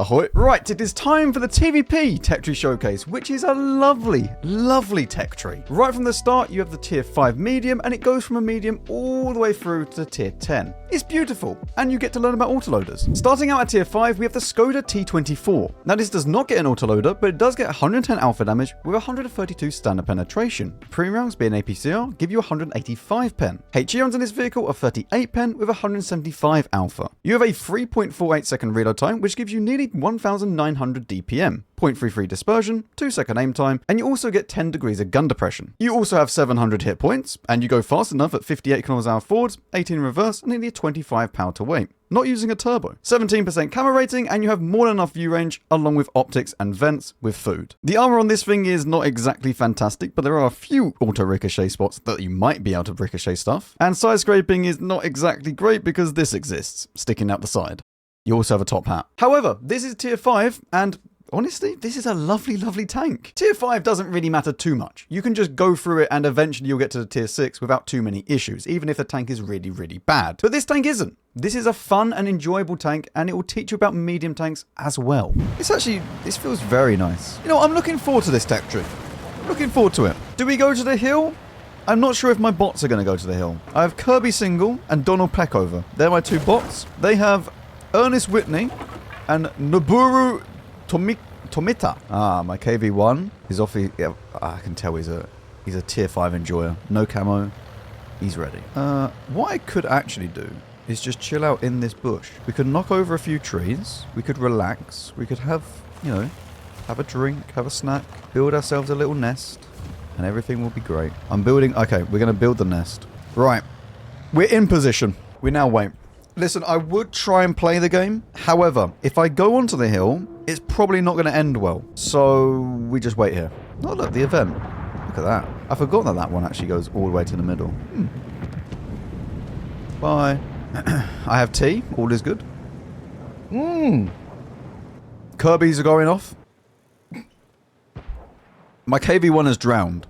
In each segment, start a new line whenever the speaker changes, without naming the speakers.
Ahoy. Right, it is time for the TVP Tech Tree Showcase, which is a lovely, lovely tech tree. Right from the start, you have the tier 5 medium, and it goes from a medium all the way through to tier 10. It's beautiful, and you get to learn about autoloaders. Starting out at tier 5, we have the Skoda T24. Now, this does not get an autoloader, but it does get 110 alpha damage with 132 standard penetration. Premium rounds, being APCR, give you 185 pen. HE rounds in this vehicle are 38 pen with 175 alpha. You have a 3.48 second reload time, which gives you nearly 1900 DPM, 0.33 dispersion, 2-second aim time, and you also get 10 degrees of gun depression. You also have 700 hit points, and you go fast enough at 58 km/h forwards, 18 in reverse, and nearly 25 power to weight. Not using a turbo. 17% camera rating, and you have more than enough view range, along with optics and vents with food. The armor on this thing is not exactly fantastic, but there are a few auto ricochet spots that you might be able to ricochet stuff. And side scraping is not exactly great because this exists, sticking out the side. You also have a top hat. However, this is tier 5, and honestly, this is a lovely, lovely tank. Tier 5 doesn't really matter too much. You can just go through it and eventually you'll get to the tier 6 without too many issues, even if the tank is really, really bad. But this tank isn't. This is a fun and enjoyable tank, and it will teach you about medium tanks as well. This feels very nice. You know, I'm looking forward to this tech tree. Looking forward to it. Do we go to the hill? I'm not sure if my bots are going to go to the hill. I have Kirby Single and Donald Peckover. They're my two bots. They have Ernest Whitney and Noburu Tomita. Ah, my KV1 is off. Yeah, I can tell he's a tier 5 enjoyer. No camo. He's ready. What I could actually do is just chill out in this bush. We could knock over a few trees. We could relax. We could have, you know, have a drink, have a snack, build ourselves a little nest, and everything will be great. I'm building. Okay, we're going to build the nest. Right. We're in position. We now wait. Listen, I would try and play the game. However, if I go onto the hill, it's probably not going to end well. So we just wait here. Oh, look, the event. Look at that. I forgot that that one actually goes all the way to the middle. Bye. I have tea. All is good. Kirby's are going off. My KV1 has drowned.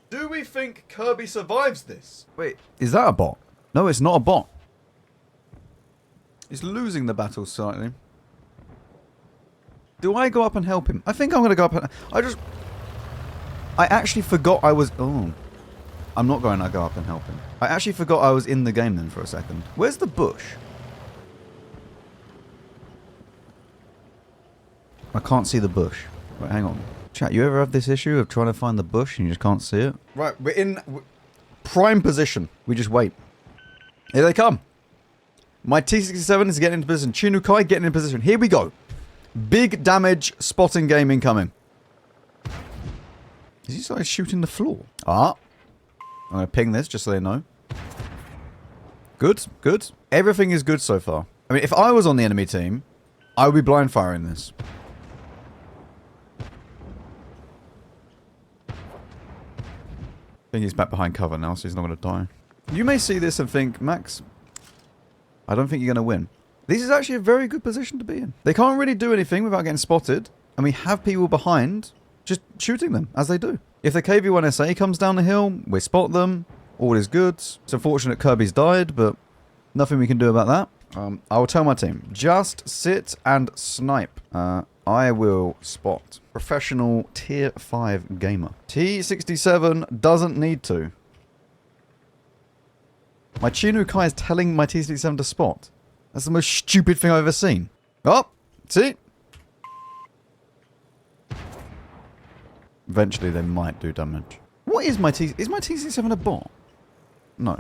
Do we think Kirby survives this? Wait, is that a bot? No, it's not a bot. He's losing the battle slightly. Do I go up and help him? I think I'm going to go up and... I actually forgot I was... Oh. I'm not going to go up and help him. I actually forgot I was in the game then for a second. Where's the bush? I can't see the bush. Wait, hang on. Chat, you ever have this issue of trying to find the bush and you just can't see it? Right, we're in prime position. We just wait. Here they come. My T67 is getting into position. Chinukai getting in position. Here we go. Big damage spotting game incoming. Is he started shooting the floor? Ah. I'm going to ping this just so they know. Good, good. Everything is good so far. I mean, if I was on the enemy team, I would be blind firing this. I think he's back behind cover now, so he's not going to die. You may see this and think, Max, I don't think you're going to win. This is actually a very good position to be in. They can't really do anything without getting spotted, and we have people behind just shooting them as they do. If the KV1SA comes down the hill, we spot them. All is good. It's unfortunate Kirby's died, but nothing we can do about that. I will tell my team, just sit and snipe. I will spot. Professional tier 5 gamer. T67 doesn't need to. My Chinukai is telling my T67 to spot. That's the most stupid thing I've ever seen. Oh, see? Eventually they might do damage. What is my T... Is my T67 a bot? No.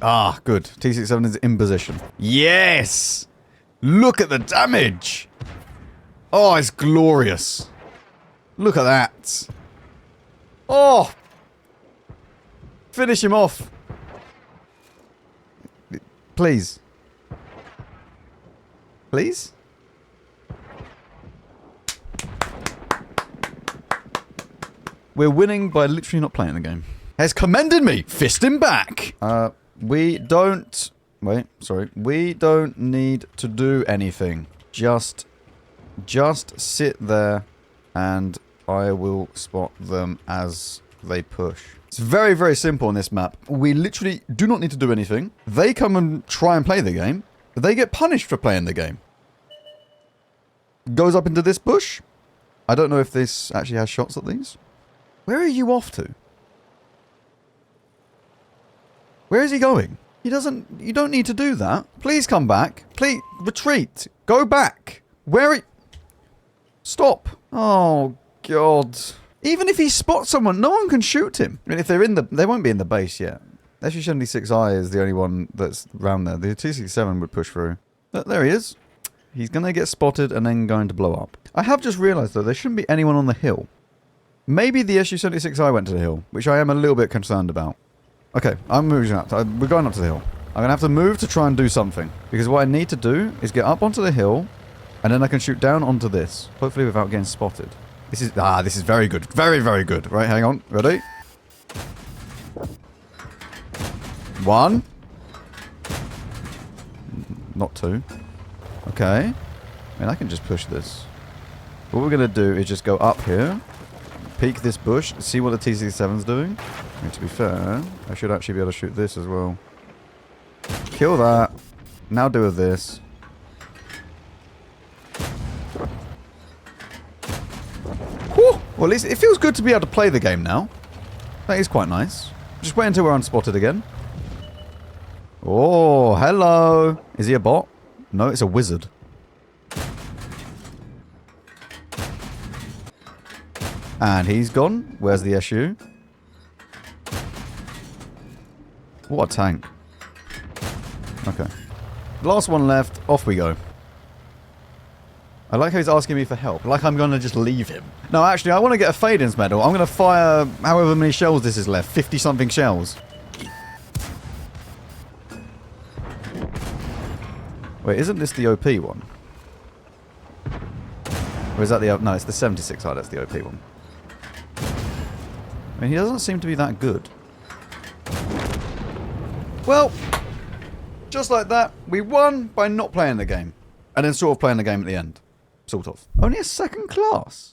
Ah, good. T67 is in position. Yes! Look at the damage! Oh, it's glorious. Look at that. Oh! Finish him off. Please. Please? We're winning by literally not playing the game. Has commended me! Fist him back! We don't... Wait, sorry. We don't need to do anything. Just sit there and I will spot them as they push. It's very, very simple on this map. We literally do not need to do anything. They come and try and play the game. They get punished for playing the game. Goes up into this bush. I don't know if this actually has shots at these. Where are you off to? Where is he going? He doesn't... You don't need to do that. Please come back. Please, retreat. Go back. Where are you... Stop. Oh, God. Even if he spots someone, no one can shoot him. I mean, if they're in the... They won't be in the base yet. SU-76I is the only one that's around there. The T-67 would push through. There he is. He's going to get spotted and then going to blow up. I have just realised, though, there shouldn't be anyone on the hill. Maybe the SU-76I went to the hill, which I am a little bit concerned about. Okay, I'm moving up. We're going up to the hill. I'm going to have to move to try and do something. Because what I need to do is get up onto the hill, and then I can shoot down onto this. Hopefully without getting spotted. This is very good. Very, very good. Right, hang on. Ready? 1. Not 2. Okay. I mean, I can just push this. What we're going to do is just go up here, peek this bush, see what the T-67's doing. I mean, to be fair, I should actually be able to shoot this as well. Kill that. Now do with this. Whew. Well, at least it feels good to be able to play the game now. That is quite nice. Just wait until we're unspotted again. Oh, hello. Is he a bot? No, it's a wizard. And he's gone. Where's the SU? What a tank. Okay. Last one left. Off we go. I like how he's asking me for help. Like I'm going to just leave him. No, actually, I want to get a Fadens medal. I'm going to fire however many shells this is left. 50-something shells. Wait, isn't this the OP one? Or is that the... No, it's the 76i. That's the OP one. I mean, he doesn't seem to be that good. Well, just like that, we won by not playing the game. And then sort of playing the game at the end. Sort of. Only a second class.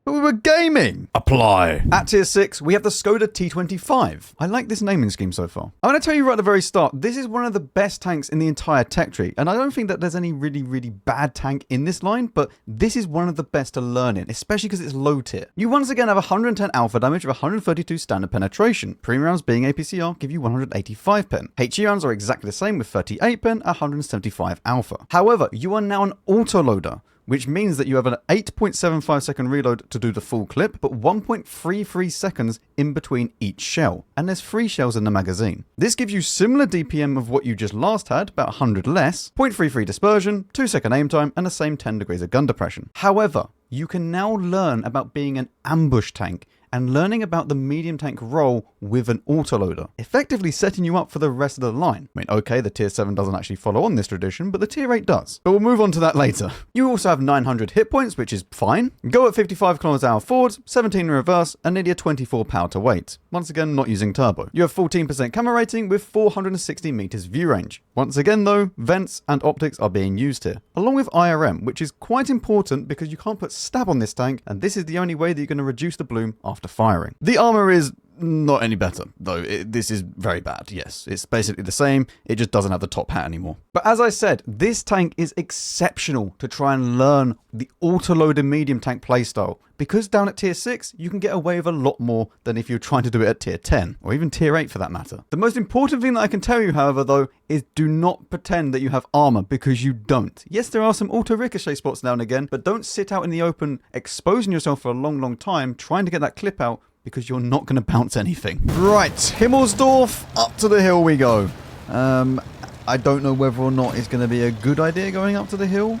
But we were gaming! Apply! At tier 6, we have the Skoda T25. I like this naming scheme so far. I'm going to tell you right at the very start, this is one of the best tanks in the entire tech tree. And I don't think that there's any really, really bad tank in this line, but this is one of the best to learn in, especially because it's low tier. You once again have 110 alpha damage with 132 standard penetration. Premium rounds being APCR give you 185 pen. HE rounds are exactly the same with 38 pen, 175 alpha. However, you are now an autoloader, which means that you have an 8.75 second reload to do the full clip, but 1.33 seconds in between each shell. And there's 3 shells in the magazine. This gives you similar DPM of what you just last had, about 100 less, 0.33 dispersion, 2-second aim time, and the same 10 degrees of gun depression. However, you can now learn about being an ambush tank and learning about the medium tank role with an autoloader, effectively setting you up for the rest of the line. I mean, okay, the tier 7 doesn't actually follow on this tradition, but the tier 8 does. But we'll move on to that later. You also have 900 hit points, which is fine. Go at 55 km/h forward, 17 in reverse, and nearly a 24 power to weight. Once again, not using turbo. You have 14% camera rating with 460 meters view range. Once again though, vents and optics are being used here, along with IRM, which is quite important because you can't put stab on this tank, and this is the only way that you're going to reduce the bloom after firing. The armor is not any better, though. This is very bad, yes. It's basically the same, it just doesn't have the top hat anymore. But as I said, this tank is exceptional to try and learn the autoloader medium tank playstyle, because down at tier 6, you can get away with a lot more than if you're trying to do it at tier 10, or even tier 8 for that matter. The most important thing that I can tell you, however, though, is do not pretend that you have armor, because you don't. Yes, there are some auto ricochet spots now and again, but don't sit out in the open, exposing yourself for a long, long time, trying to get that clip out, because you're not going to bounce anything. Right, Himmelsdorf, up to the hill we go. I don't know whether or not it's going to be a good idea going up to the hill.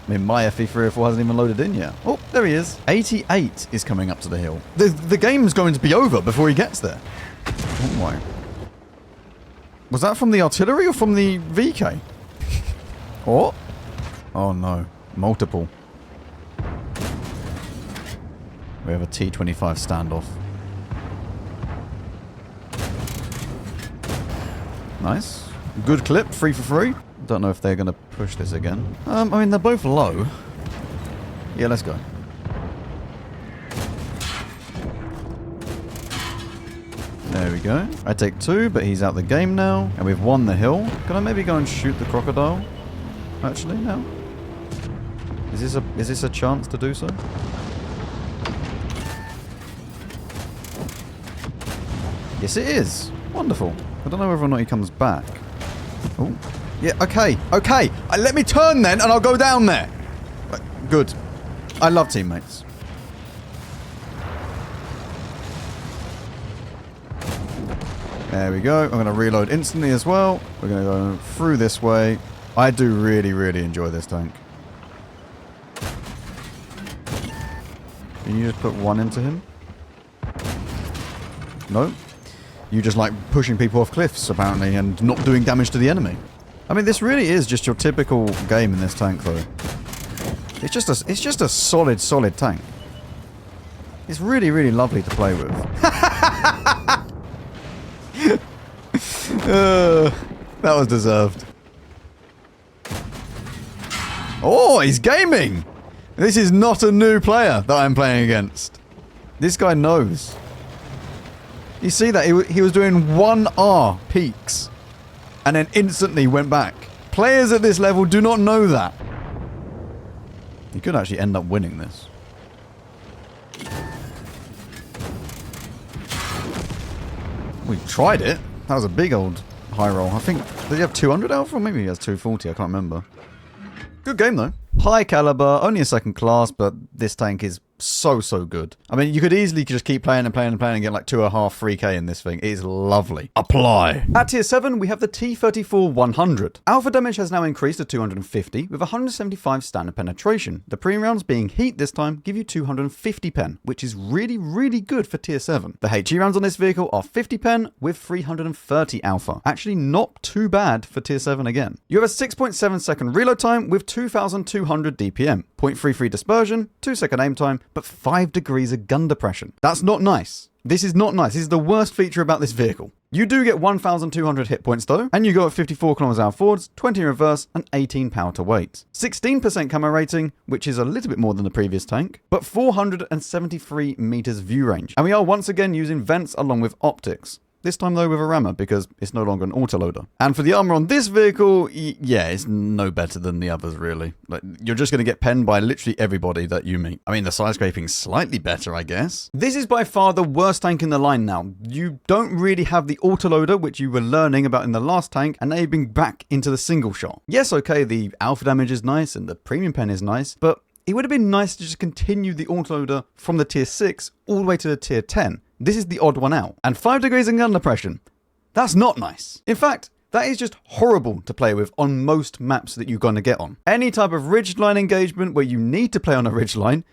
I mean, my FE304 hasn't even loaded in yet. Oh, there he is. 88 is coming up to the hill. The game's going to be over before he gets there. Oh my. Was that from the artillery or from the VK? What? Oh no. Multiple. We have a T25 standoff. Nice. Good clip, 3 for 3. Don't know if they're going to push this again. I mean, they're both low. Yeah, let's go. There we go. I take 2, but he's out the game now. And we've won the hill. Can I maybe go and shoot the crocodile? actually, now? Is this a chance to do so? Yes, it is. Wonderful. I don't know whether or not he comes back. Oh, yeah, okay, okay. Let me turn then, and I'll go down there. Good. I love teammates. There we go. I'm going to reload instantly as well. We're going to go through this way. I do really, really enjoy this tank. Can you just put one into him? No? You just like pushing people off cliffs, apparently, and not doing damage to the enemy. I mean, this really is just your typical game in this tank, though. It's just a solid tank. It's really, really lovely to play with. That was deserved. Oh, he's gaming! This is not a new player that I'm playing against. This guy knows. You see that? He was doing 1R peaks. And then instantly went back. Players at this level do not know that. You could actually end up winning this. We tried it. That was a big old high roll. I think, did he have 200 alpha? Or maybe he has 240. I can't remember. Good game, though. High caliber, only a second class, but this tank is so good. I mean, you could easily just keep playing and playing and playing and get like 2.5, 3k in this thing. It is lovely. Apply. At tier 7, we have the T34-100. Alpha damage has now increased to 250 with 175 standard penetration. The premium rounds, being heat this time, give you 250 pen, which is really, really good for tier 7. The HE rounds on this vehicle are 50 pen with 330 alpha. Actually not too bad for tier 7 again. You have a 6.7 second reload time with 2,200 DPM, 0.33 dispersion, 2 second aim time, but 5 degrees of gun depression. That's not nice. This is not nice. This is the worst feature about this vehicle. You do get 1,200 hit points though, and you go at 54 km/h forwards, 20 in reverse, and 18 power to weight. 16% camo rating, which is a little bit more than the previous tank, but 473 meters view range. And we are once again using vents along with optics. This time though with a rammer because it's no longer an autoloader. And for the armor on this vehicle, yeah, it's no better than the others really. Like, you're just going to get penned by literally everybody that you meet. I mean, the side scraping's slightly better, I guess. This is by far the worst tank in the line now. You don't really have the autoloader, which you were learning about in the last tank, and now you're being back into the single shot. Yes, okay, the alpha damage is nice and the premium pen is nice, but it would have been nice to just continue the autoloader from the tier 6 all the way to the tier 10. This is the odd one out. And 5 degrees in gun depression. That's not nice. In fact, that is just horrible to play with on most maps that you're going to get on. Any type of ridgeline engagement where you need to play on a ridgeline,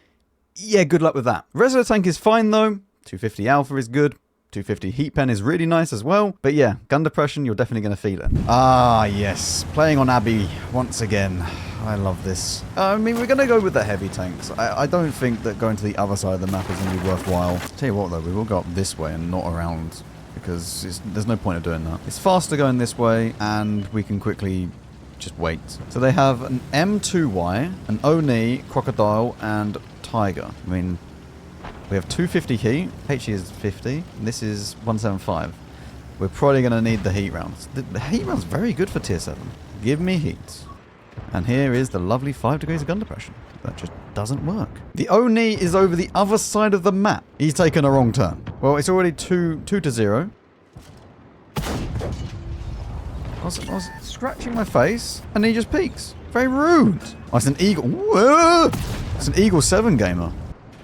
yeah, good luck with that. The rest of the tank is fine though. 250 alpha is good. 250 heat pen is really nice as well. But yeah, gun depression, you're definitely going to feel it. Ah, yes. Playing on Abbey once again. I love this. I mean, we're going to go with the heavy tanks. I don't think that going to the other side of the map is going to be worthwhile. Tell you what, though, we will go up this way and not around because there's no point of doing that. It's faster going this way, and we can quickly just wait. So they have an M2Y, an Oni, Crocodile, and Tiger. I mean, we have 250 heat. HE is 50. This is 175. We're probably going to need the heat rounds. The heat round's very good for tier 7. Give me heat. And here is the lovely 5 degrees of gun depression. That just doesn't work. The Oni is over the other side of the map. He's taken a wrong turn. Well, it's already 2-0. I was scratching my face, and he just peeks. Very rude. Oh, it's an Eagle. Whoa! It's an Eagle 7 gamer.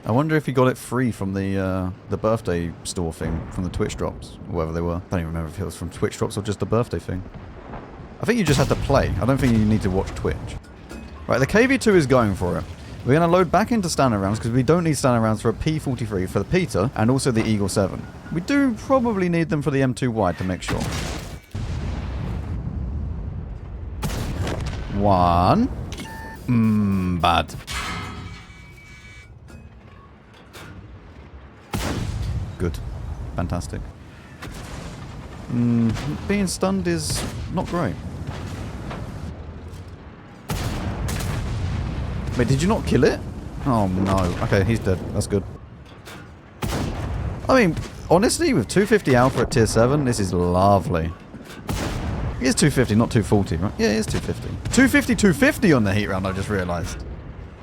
I wonder if he got it free from the birthday store thing, from the Twitch drops, or whatever they were. I don't even remember if it was from Twitch drops or just the birthday thing. I think you just have to play. I don't think you need to watch Twitch. Right, the KV2 is going for it. We're going to load back into standard rounds because we don't need standard rounds for a P43 for the Peter and also the Eagle 7. We do probably need them for the M2 wide to make sure. 1. Bad. Good. Fantastic. Being stunned is not great. Wait, did you not kill it? Oh no. Okay, he's dead. That's good. I mean, honestly, with 250 alpha at tier 7, this is lovely. It is 250, not 240, right? Yeah, it is 250. 250, 250 on the heat round, I just realised.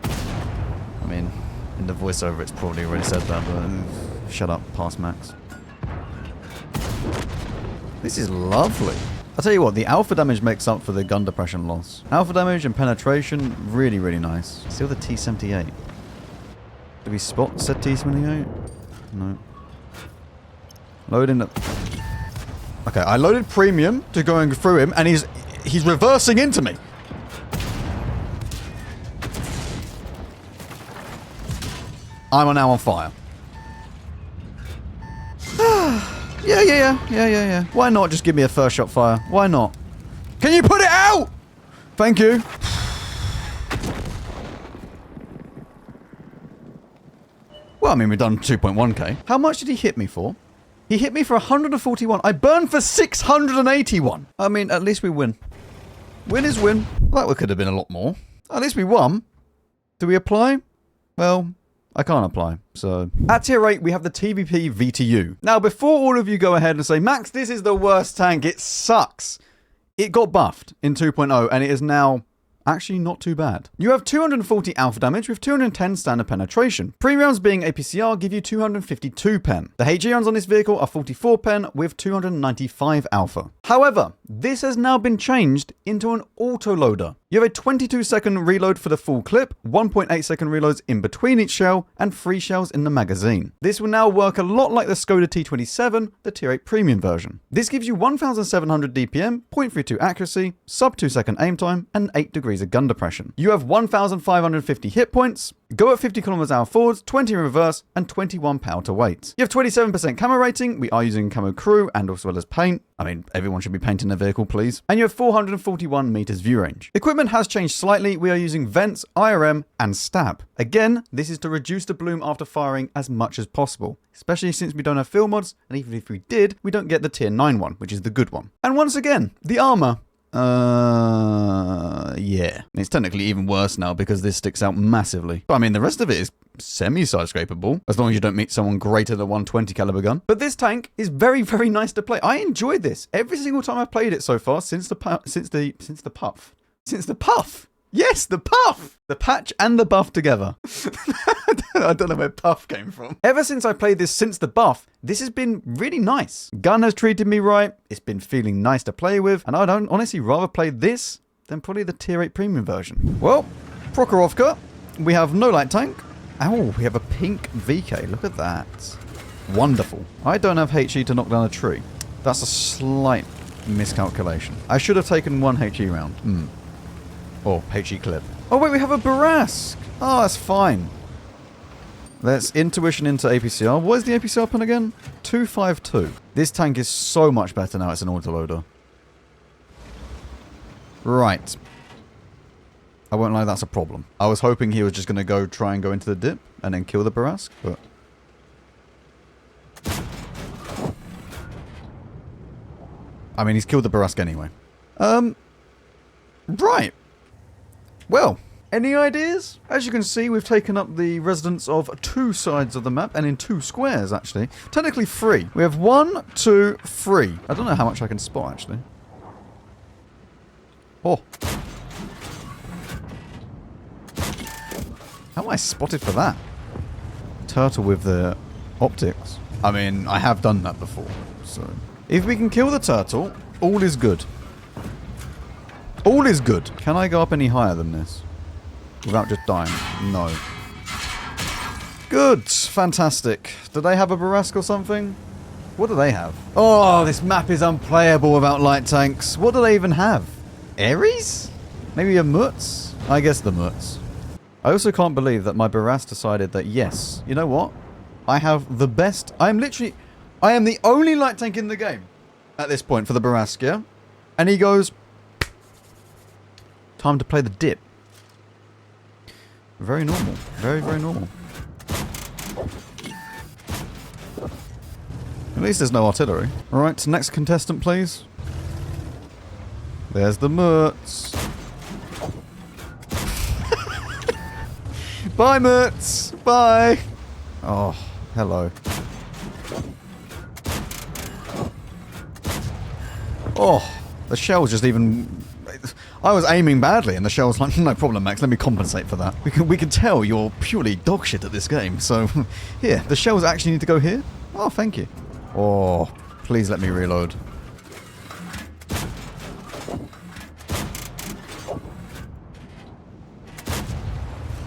I mean, in the voiceover it's probably already said that, but shut up, pass Max. This is lovely. I'll tell you what, the alpha damage makes up for the gun depression loss. Alpha damage and penetration, really, really nice. Still the T78. Did we spot said T78? No. Loading the... Okay, I loaded premium to going through him, and he's reversing into me. I'm now on fire. Yeah. Why not just give me a first shot fire? Why not? Can you put it out? Thank you. Well, I mean, we've done 2.1k. How much did he hit me for? He hit me for 141. I burned for 681. I mean, at least we win. Win is win. Well, that could have been a lot more. At least we won. Do we apply? Well... I can't apply, so... At tier 8, we have the TVP VTU. Now, before all of you go ahead and say, Max, this is the worst tank, it sucks. It got buffed in 2.0, and it is now actually not too bad. You have 240 alpha damage with 210 standard penetration. Pre-rounds being APCR give you 252 pen. The HE rounds on this vehicle are 44 pen with 295 alpha. However, this has now been changed into an autoloader. You have a 22-second reload for the full clip, 1.8-second reloads in between each shell, and 3 shells in the magazine. This will now work a lot like the Skoda T27, the Tier 8 premium version. This gives you 1,700 DPM, 0.32 accuracy, sub 2-second aim time, and 8 degrees of gun depression. You have 1,550 hit points, go at 50 km/h forwards, 20 in reverse, and 21 power to weight. You have 27% camo rating. We are using camo crew and as well as paint. I mean, everyone should be painting their vehicle, please. And you have 441 meters view range. Equipment has changed slightly. We are using vents, IRM, and stab. Again, this is to reduce the bloom after firing as much as possible, especially since we don't have field mods, and even if we did, we don't get the tier 9 one, which is the good one. And once again, the armor. Yeah. It's technically even worse now because this sticks out massively. But I mean, the rest of it is semi-side scrapeable, as long as you don't meet someone greater than 120 caliber gun. But this tank is very, very nice to play. I enjoyed this every single time I've played it so far since the puff. Yes, the puff! The patch and the buff together. I don't know where puff came from. Ever since I played this since the buff, this has been really nice. Gun has treated me right. It's been feeling nice to play with. And I'd honestly rather play this than probably the Tier 8 premium version. Well, Prokhorovka. We have no light tank. Oh, we have a pink VK. Look at that. Wonderful. I don't have HE to knock down a tree. That's a slight miscalculation. I should have taken one HE round. Or HE clip. Oh wait, we have a Barask. Oh, that's fine. Let's intuition into APCR. What is the APCR pin again? 252. This tank is so much better now it's an autoloader. Right. I won't lie, that's a problem. I was hoping he was just going to try and go into the dip and then kill the Barask, but... I mean, he's killed the Barask anyway. Right. Well, any ideas? As you can see, we've taken up the residence of 2 sides of the map, and in 2 squares, actually. Technically 3. We have 1, 2, 3. I don't know how much I can spot, actually. Oh. How am I spotted for that? Turtle with the optics. I mean, I have done that before, so... If we can kill the turtle, all is good. All is good. Can I go up any higher than this? Without just dying? No. Good. Fantastic. Do they have a Barask or something? What do they have? Oh, this map is unplayable without light tanks. What do they even have? Ares? Maybe a Mutz? I guess the Mutz. I also can't believe that my Barask decided that, yes, you know what? I have the best... I am the only light tank in the game at this point for the Barask, yeah? And he goes... Time to play the dip. Very normal. Very, very normal. At least there's no artillery. Alright, next contestant, please. There's the Mutz. Bye, Mutz. Bye. Oh, hello. Oh, The shell's just even... I was aiming badly, and the shell's like, no problem, Max, let me compensate for that. We can tell you're purely dogshit at this game, so... Here, the shells actually need to go here? Oh, thank you. Oh, please let me reload.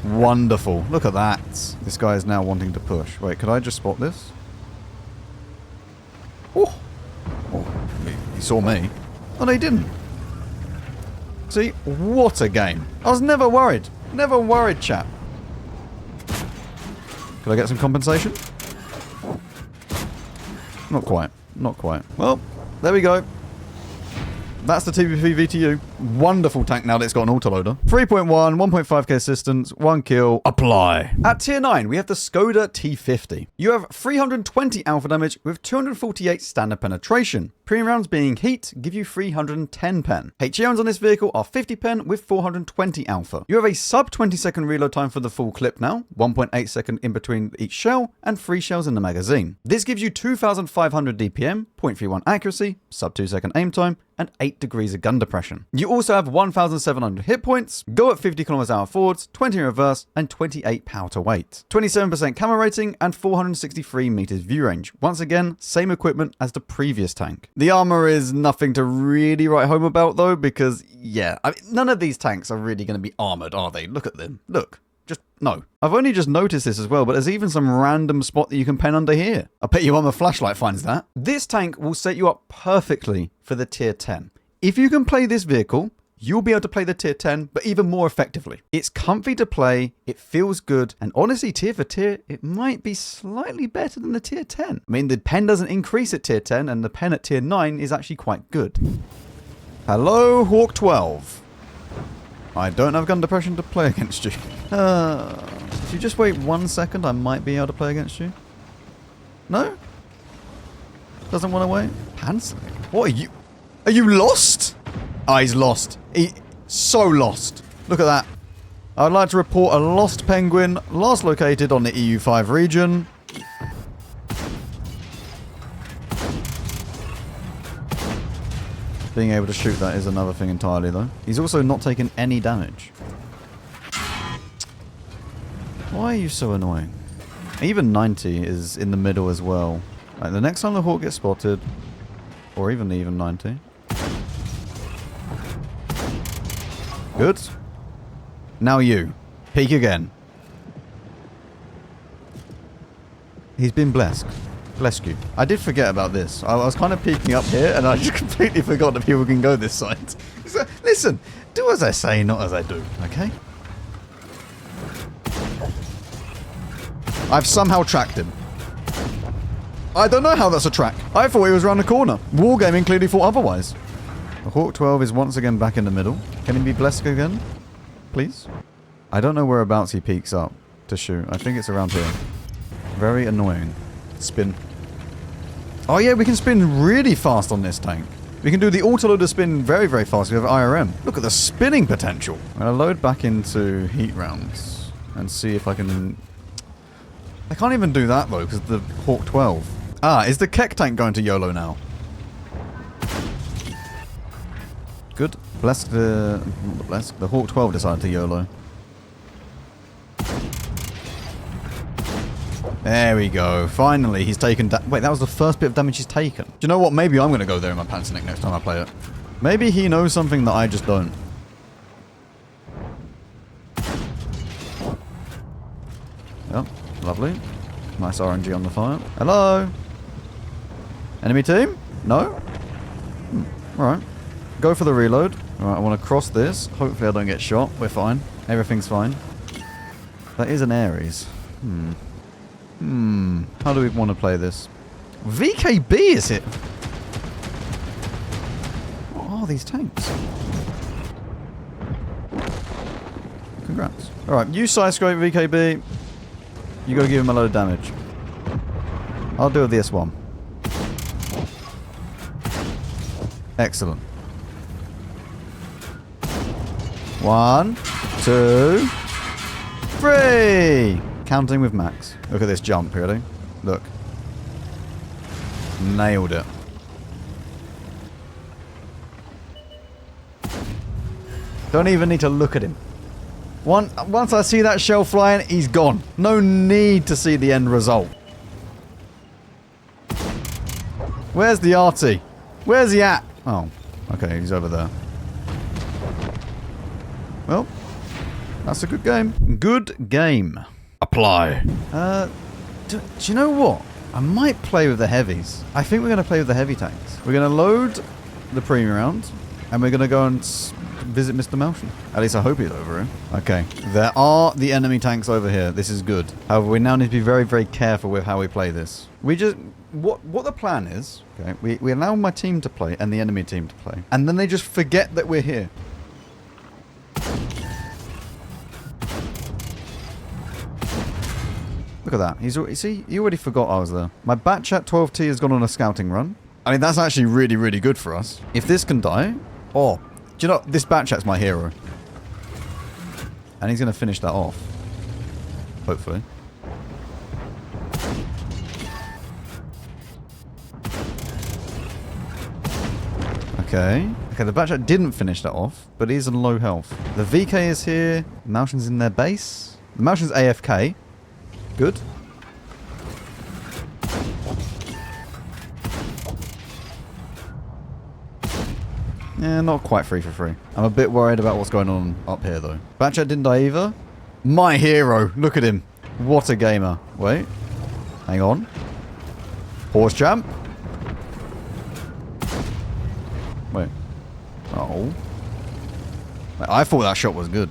Wonderful. Look at that. This guy is now wanting to push. Wait, could I just spot this? Oh, he saw me. Oh, no, he didn't. See? What a game. I was never worried. Never worried, chap. Could I get some compensation? Not quite. Not quite. Well, there we go. That's the TVP VTU. Wonderful tank now that it's got an autoloader. 3.1, 1.5k assistance, 1 kill, apply. At tier 9, we have the Skoda T50. You have 320 alpha damage with 248 standard penetration. Premium rounds being heat give you 310 pen. HE rounds on this vehicle are 50 pen with 420 alpha. You have a sub 20 second reload time for the full clip now, 1.8 second in between each shell, and 3 shells in the magazine. This gives you 2500 DPM, 0.31 accuracy, sub 2 second aim time, and 8 degrees of gun depression. You also have 1,700 hit points, go at 50 km/h forwards, 20 in reverse, and 28 power to weight. 27% camo rating, and 463 meters view range. Once again, same equipment as the previous tank. The armor is nothing to really write home about though, because yeah, I mean, none of these tanks are really going to be armored, are they? Look at them. Look. Just, no. I've only just noticed this as well, but there's even some random spot that you can pen under here. I bet you on the flashlight finds that. This tank will set you up perfectly for the tier 10. If you can play this vehicle, you'll be able to play the tier 10, but even more effectively. It's comfy to play, it feels good, and honestly, tier for tier, it might be slightly better than the tier 10. I mean, the pen doesn't increase at tier 10, and the pen at tier 9 is actually quite good. Hello, Hawk 12. I don't have gun depression to play against you. If you just wait 1 second, I might be able to play against you. No? Doesn't want to wait? Handsome. What are you? Are you lost? Oh, he's lost. So lost. Look at that. I'd like to report a lost penguin, last located on the EU5 region. Being able to shoot that is another thing entirely, though. He's also not taken any damage. Why are you so annoying? Even 90 is in the middle as well. Like, the next time the Hawk gets spotted, or even 90. Good. Now you. Peek again. He's been blessed. Bless you. I did forget about this. I was kind of peeking up here, and I just completely forgot that people can go this side. So, listen, do as I say, not as I do, okay? I've somehow tracked him. I don't know how that's a track. I thought he was around the corner. Wargaming clearly thought otherwise. The Hawk 12 is once again back in the middle. Can he be blessed again? Please? I don't know whereabouts he peeks up to shoot. I think it's around here. Very annoying. Spin. Oh yeah, we can spin really fast on this tank. We can do the autoloader spin very, very fast. We have IRM. Look at the spinning potential. I'm going to load back into heat rounds and see if I can... I can't even do that though, because the Hawk 12. Ah, is the Keck tank going to YOLO now? Good. The Hawk 12 decided to YOLO. There we go. Finally, he's taken... Wait, that was the first bit of damage he's taken. Do you know what? Maybe I'm going to go there in my pants neck next time I play it. Maybe he knows something that I just don't. Yep. Lovely. Nice RNG on the fire. Hello? Enemy team? No? Alright. Go for the reload. Alright, I want to cross this. Hopefully I don't get shot. We're fine. Everything's fine. That is an Ares. How do we want to play this? VKB is it? What are these tanks? Congrats. Alright, you side-scrape VKB. You go give him a load of damage. I'll do the S1. Excellent. 1, 2, 3. Counting with Max. Look at this jump, really. Look. Nailed it. Don't even need to look at him. Once I see that shell flying, he's gone. No need to see the end result. Where's the arty? Where's he at? Oh, okay, he's over there. Well, that's a good game. Good game. Apply. Do you know what? I might play with the heavies. I think we're going to play with the heavy tanks. We're going to load the premium round, and we're going to go and visit Mr. Melson. At least I hope he's over here. Okay, there are the enemy tanks over here. This is good. However, we now need to be very, very careful with how we play this. We just... What the plan is, okay, we allow my team to play and the enemy team to play. And then they just forget that we're here. Look at that. He already forgot I was there. My Batchat 12T has gone on a scouting run. I mean, that's actually really, really good for us. If this can die... Oh, do you know, this Batchat's my hero. And he's going to finish that off. Hopefully. Okay. Okay, the Batchat didn't finish that off, but he's on low health. The VK is here. The Malshin's in their base. The Malshin's AFK. Good. Yeah, not quite free for free. I'm a bit worried about what's going on up here, though. Batchat didn't die either. My hero. Look at him. What a gamer. Wait. Hang on. Horse champ. Wait. Oh. I thought that shot was good.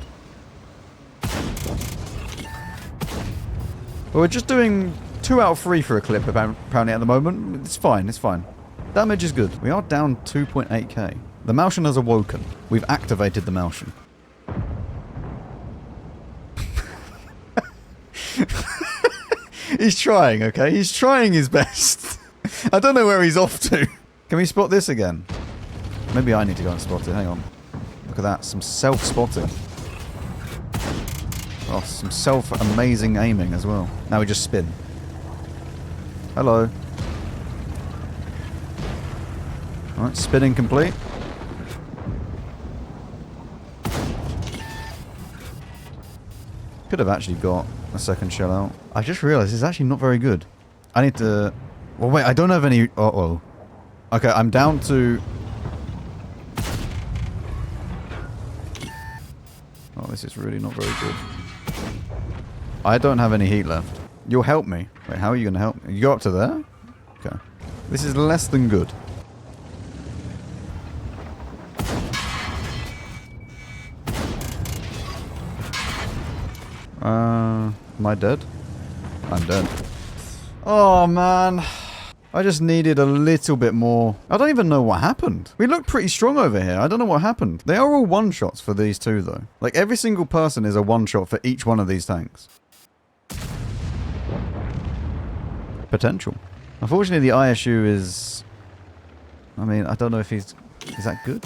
But we're just doing 2 out of 3 for a clip, apparently, at the moment. It's fine, it's fine. Damage is good. We are down 2.8k. The Malshin has awoken. We've activated the Malshin. He's trying, okay? He's trying his best. I don't know where he's off to. Can we spot this again? Maybe I need to go and spot it. Hang on. Look at that. Some self-spotting. Oh, some self-amazing aiming as well. Now we just spin. Hello. Alright, spinning complete. Could have actually got a second shell out. I just realised it's actually not very good. I need to... Well, wait, I don't have any... Uh-oh. Okay, I'm down to... Oh, this is really not very good. I don't have any heat left. You'll help me. Wait, how are you going to help me? You go up to there? Okay. This is less than good. Am I dead? I'm dead. Oh, man. I just needed a little bit more. I don't even know what happened. We look pretty strong over here. I don't know what happened. They are all one-shots for these two, though. Like, every single person is a one-shot for each one of these tanks. Potential. Unfortunately, the ISU is... I mean, I don't know if he's... Is that good?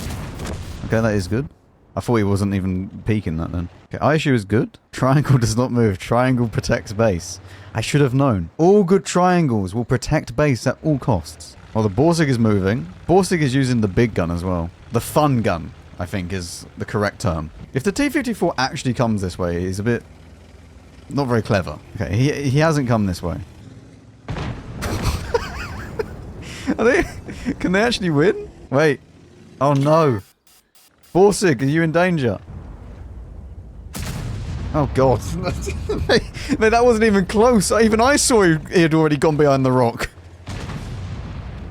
Okay, that is good. I thought he wasn't even peeking that then. Okay, ISU is good. Triangle does not move. Triangle protects base. I should have known. All good triangles will protect base at all costs. Well, the Borsig is moving. Borsig is using the big gun as well. The fun gun, I think, is the correct term. If the T-54 actually comes this way, he's a bit... not very clever. Okay, he hasn't come this way. Can they actually win? Wait. Oh, no. Borsig, are you in danger? Oh, God. Mate, that wasn't even close. Even I saw he had already gone behind the rock.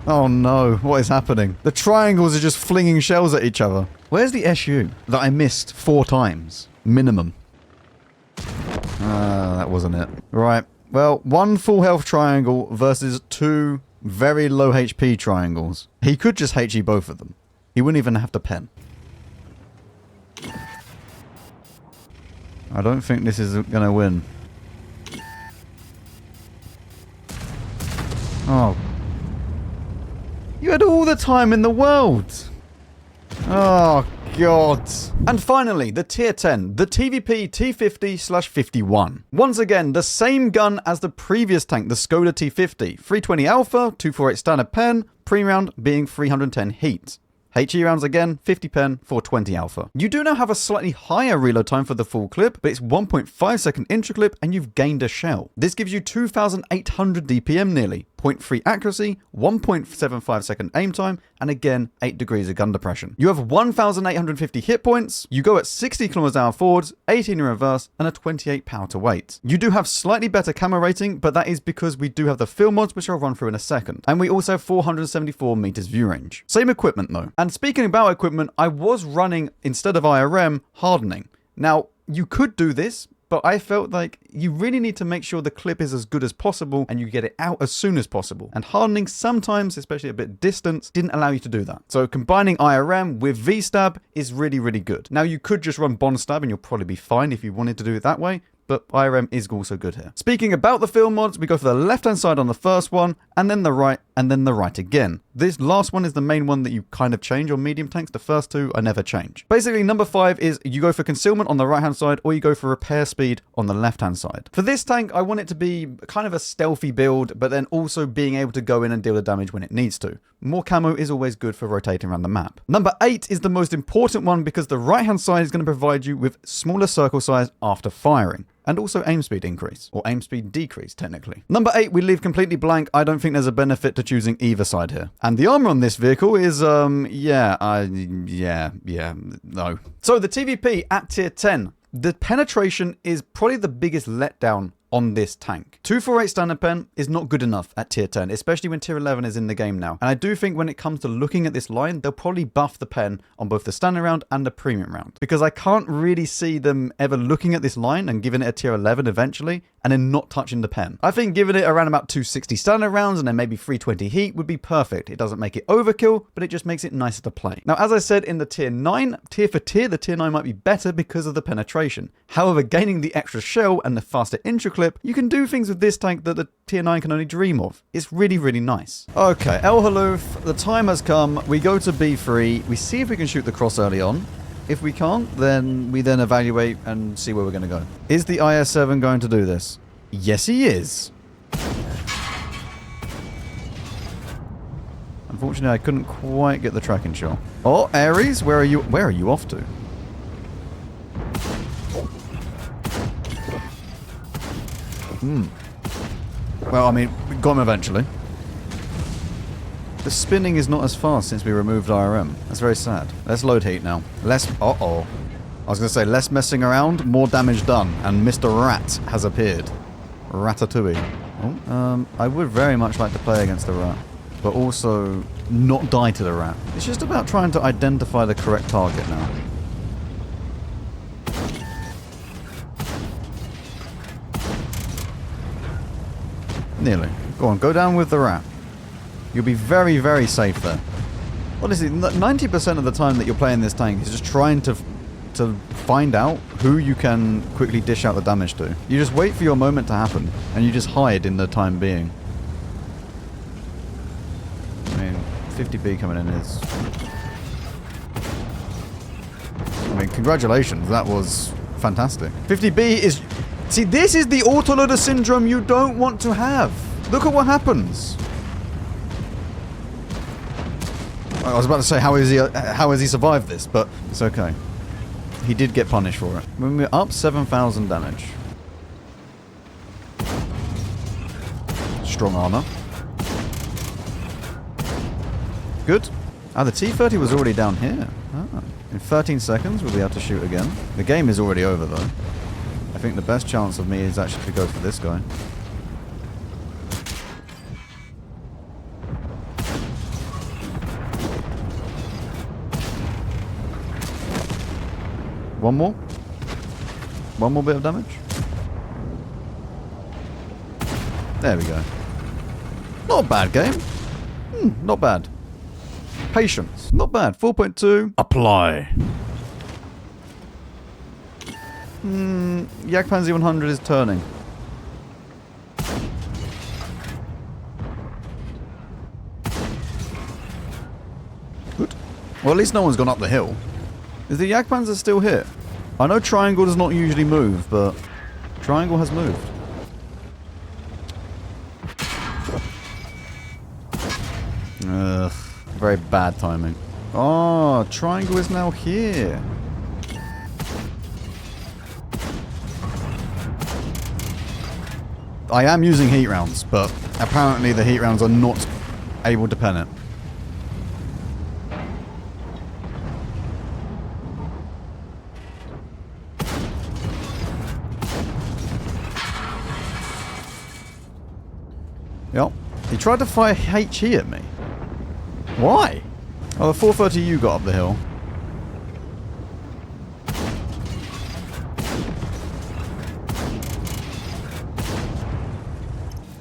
Oh, no. What is happening? The triangles are just flinging shells at each other. Where's the SU that I missed 4 times? Minimum. Ah, that wasn't it. Right. Well, 1 full health triangle versus 2 very low HP triangles. He could just HE both of them. He wouldn't even have to pen. I don't think this is going to win. Oh. You had all the time in the world. Oh, God. And finally, the Tier 10, the TVP T50/51. Once again, the same gun as the previous tank, the Skoda T50. 320 Alpha, 248 standard pen, premium round being 310 heat. HE rounds again, 50 pen, 420 alpha. You do now have a slightly higher reload time for the full clip, but it's 1.5 second intra clip and you've gained a shell. This gives you 2,800 DPM nearly, 0.3 accuracy, 1.75 second aim time, and again, 8 degrees of gun depression. You have 1,850 hit points, you go at 60 km/h forwards, 18 in reverse, and a 28 power to weight. You do have slightly better camo rating, but that is because we do have the fill mods, which I'll run through in a second. And we also have 474 meters view range. Same equipment though. And speaking about equipment, I was running, instead of IRM, hardening. Now, you could do this, but I felt like you really need to make sure the clip is as good as possible and you get it out as soon as possible. And hardening sometimes, especially a bit distance, didn't allow you to do that. So combining IRM with V-Stab is really, really good. Now you could just run Bond Stab and you'll probably be fine if you wanted to do it that way, but IRM is also good here. Speaking about the fill mods, we go for the left-hand side on the first one, and then the right, and then the right again. This last one is the main one that you kind of change on medium tanks. The first two I never change. Basically, number 5 is you go for concealment on the right-hand side, or you go for repair speed on the left-hand side. For this tank, I want it to be kind of a stealthy build, but then also being able to go in and deal the damage when it needs to. More camo is always good for rotating around the map. Number 8 is the most important one because the right-hand side is going to provide you with smaller circle size after firing. And also aim speed increase, or aim speed decrease, technically. Number 8, we leave completely blank. I don't think there's a benefit to choosing either side here. And the armor on this vehicle is, no. So the TVP at tier 10, the penetration is probably the biggest letdown on this tank. 248 standard pen is not good enough at tier 10, especially when tier 11 is in the game now. And I do think when it comes to looking at this line, they'll probably buff the pen on both the standard round and the premium round. Because I can't really see them ever looking at this line and giving it a tier 11 eventually, and then not touching the pen. I think giving it around about 260 standard rounds and then maybe 320 heat would be perfect. It doesn't make it overkill, but it just makes it nicer to play. Now, as I said in the tier 9, tier for tier, the tier 9 might be better because of the penetration. However, gaining the extra shell and the faster intra clip, you can do things with this tank that the tier 9 can only dream of. It's really, really nice. Okay, El Haloof, the time has come. We go to B3. We see if we can shoot the cross early on. If we can't, then we evaluate and see where we're going to go. Is the IS-7 going to do this? Yes, he is. Unfortunately, I couldn't quite get the tracking shot. Oh, Ares, where are you? Where are you off to? Well, I mean, we got him eventually. The spinning is not as fast since we removed IRM. That's very sad. Let's load heat now. Less... Uh-oh. I was going to say, less messing around, more damage done. And Mr. Rat has appeared. Ratatouille. Oh, I would very much like to play against the rat. But also, not die to the rat. It's just about trying to identify the correct target now. Nearly. Go on, go down with the rat. You'll be very, very safe there. Honestly, 90% of the time that you're playing this tank is just trying to find out who you can quickly dish out the damage to. You just wait for your moment to happen, and you just hide in the time being. I mean, 50B coming in is... I mean, congratulations, that was fantastic. 50B is... See, this is the autoloader syndrome you don't want to have. Look at what happens. I was about to say, how has he survived this? But it's okay. He did get punished for it. When we're up 7,000 damage. Strong armor. Good. Ah, the T-30 was already down here. Ah. In 13 seconds, we'll be able to shoot again. The game is already over, though. I think the best chance of me is actually to go for this guy. One more? One more bit of damage? There we go. Not a bad game. Not bad. Patience. Not bad. 4.2. Apply. Jagdpanzer Z100 is turning. Good. Well, at least no one's gone up the hill. Is the Jagdpanzer still here? I know Triangle does not usually move, but Triangle has moved. Ugh. Very bad timing. Oh, triangle is now here. I am using heat rounds, but apparently the heat rounds are not able to pen it. Yep. He tried to fire HE at me. Why? Oh, the 430U got up the hill.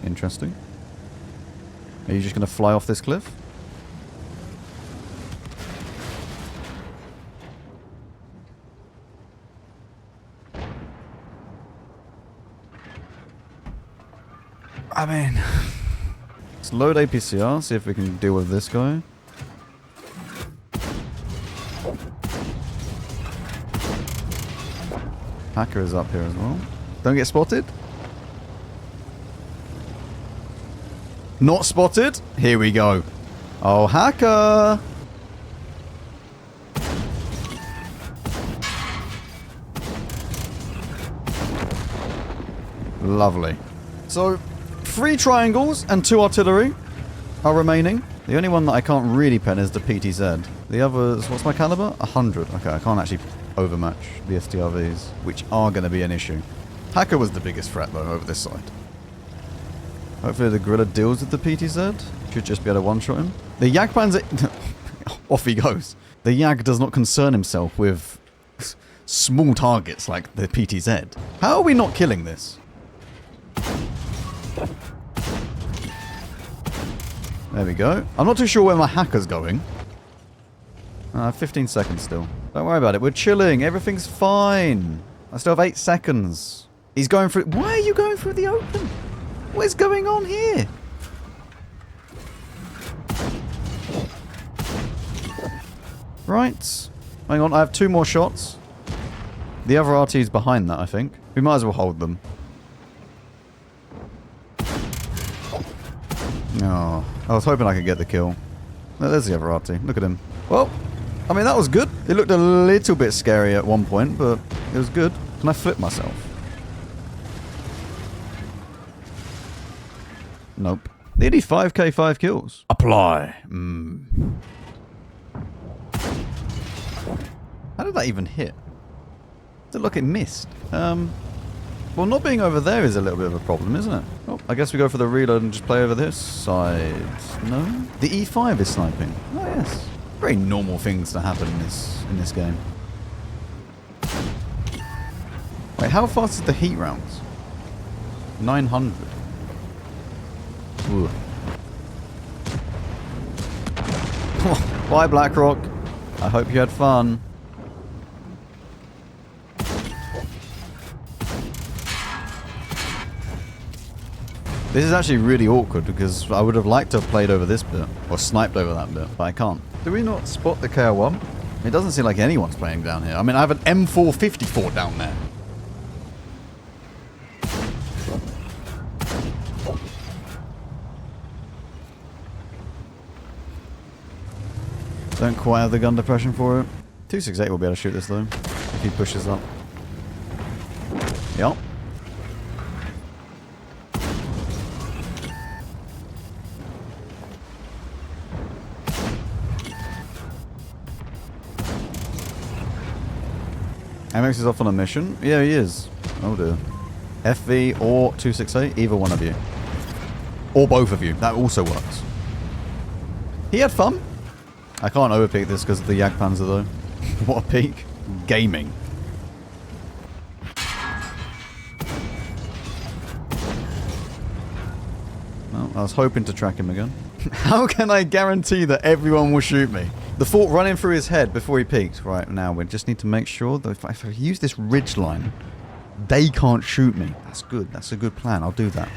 Interesting. Are you just going to fly off this cliff? I mean... Let's load APCR, see if we can deal with this guy. Hacker is up here as well. Don't get spotted. Not spotted. Here we go. Oh, Hacker. Lovely. So, 3 triangles and 2 artillery are remaining. The only one that I can't really pen is the PTZ. The others, what's my caliber? 100. Okay, I can't actually overmatch the STRVs, which are going to be an issue. Hacker was the biggest threat, though, over this side. Hopefully the gorilla deals with the PTZ. Should just be able to one-shot him. The Jagdpanzer... Off he goes. The Jag does not concern himself with small targets like the PTZ. How are we not killing this? There we go. I'm not too sure where my hacker's going. 15 seconds still. Don't worry about it. We're chilling. Everything's fine. I still have 8 seconds. He's going through... Why are you going through the open? What is going on here? Right. Hang on. I have 2 more shots. The other RT is behind that, I think. We might as well hold them. Oh, I was hoping I could get the kill. No, there's the other RT. Look at him. Well, I mean, that was good. It looked a little bit scary at one point, but it was good. Can I flip myself? Nope. Nearly 5k 5 kills. Apply. How did that even hit? Did it look it missed? Well, not being over there is a little bit of a problem, isn't it? Oh, I guess we go for the reload and just play over this side. No? The E5 is sniping. Oh, yes. Very normal things to happen in this game. Wait, how fast is the heat rounds? 900. Ooh. Bye, BlackRock. I hope you had fun. This is actually really awkward because I would have liked to have played over this bit or sniped over that bit, but I can't. Do we not spot the KR1? It doesn't seem like anyone's playing down here. I mean, I have an M454 down there. Don't quite have the gun depression for it. 268 will be able to shoot this though, if he pushes up. Yep. MX is off on a mission? Yeah, he is. Oh dear. FV or 268, either one of you. Or both of you. That also works. He had fun. I can't overpeak this because of the Jagdpanzer though. What a peak. Gaming. Well, I was hoping to track him again. How can I guarantee that everyone will shoot me? The thought running through his head before he peeked. Right, now we just need to make sure that if I use this ridge line, they can't shoot me. That's good. That's a good plan. I'll do that.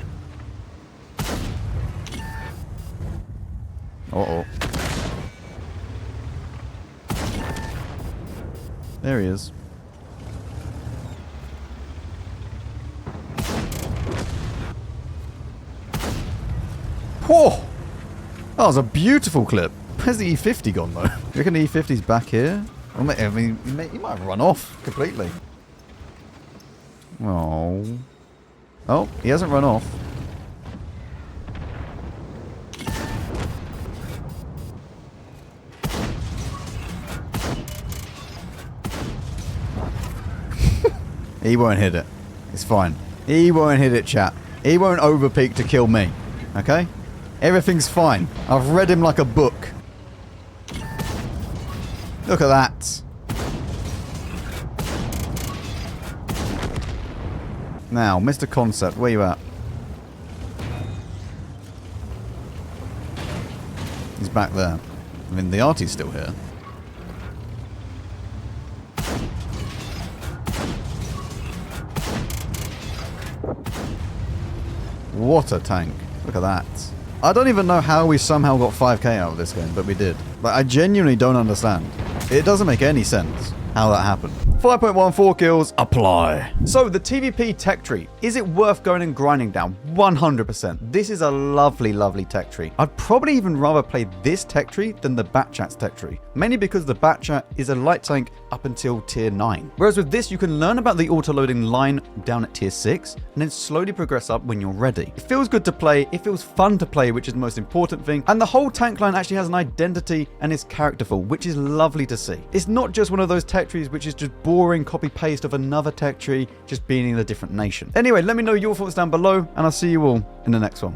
Uh-oh. There he is. Whoa! That was a beautiful clip. Where's the E50 gone, though? You reckon the E50's back here? Well, I mean, he might have run off completely. Oh. Oh, he hasn't run off. He won't hit it. It's fine. He won't hit it, chat. He won't overpeak to kill me. Okay? Everything's fine. I've read him like a book. Look at that. Now, Mr. Concept, where you at? He's back there. I mean, the artie's still here. What a tank. Look at that. I don't even know how we somehow got 5k out of this game, but we did. But I genuinely don't understand. It doesn't make any sense how that happened. 5.14 kills, apply. So the TVP tech tree, is it worth going and grinding down? 100%. This is a lovely, lovely tech tree. I'd probably even rather play this tech tree than the Batchat's tech tree, mainly because the Batchat is a light tank up until tier 9. Whereas with this, you can learn about the auto-loading line down at tier 6, and then slowly progress up when you're ready. It feels good to play, it feels fun to play, which is the most important thing, and the whole tank line actually has an identity and is characterful, which is lovely to see. It's not just one of those tech trees which is just boring copy-paste of another tech tree just being in a different nation. Anyway, let me know your thoughts down below, and I'll see you all in the next one.